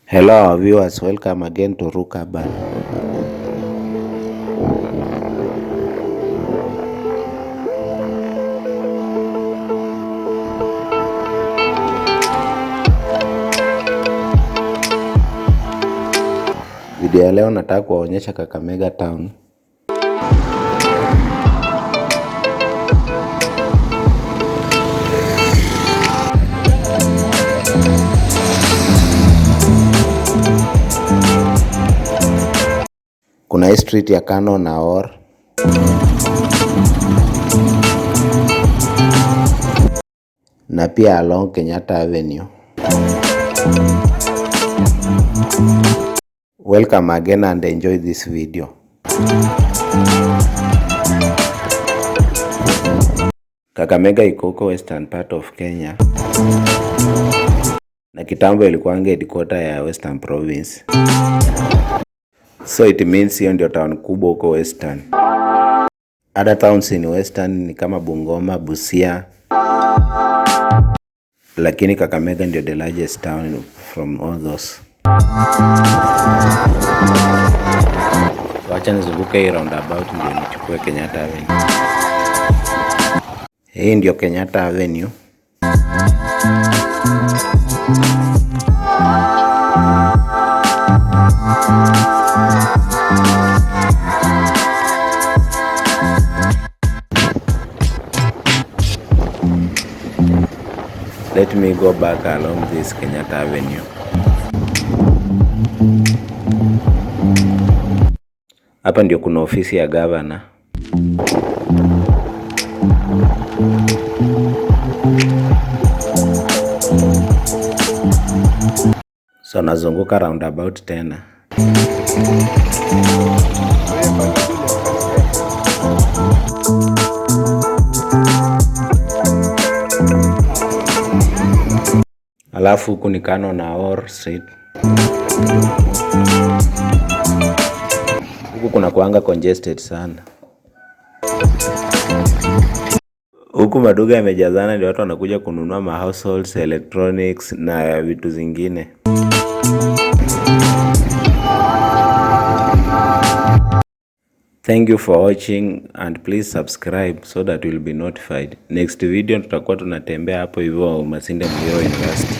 Hello viewers, welcome again to Rukaban. Video ya leo nataka kuwaonyesha Kakamega town. Kuna hii street ya Cannon Awori na pia along Kenyatta Avenue. Welcome again and enjoy this video. Kakamega iko huko western part of Kenya, na kitambo ilikuwa headquarter ya Western Province. So it means hiyo ndio town kubwa huko western. Other towns in western ni kama Bungoma, Busia, lakini Kakamega ndio the largest town from all those. Wacha nizunguke hii roundabout ndio nichukue Kenyatta Avenue. Hii ndio Kenyatta Avenue. Let me go back along this Kenyatta Avenue. Hapa ndio kuna ofisi ya governor. So nazunguka roundabout tena. Alafu huku ni Cannon Awori Street. Huku kuna kuanga congested sana. Huku maduka yamejazana, ndio watu wanakuja kununua ma households, electronics na vitu zingine. Thank you for watching and please subscribe so that you will be notified. Next video tutakuwa tunatembea hapo hivyo Masinde Muliro University.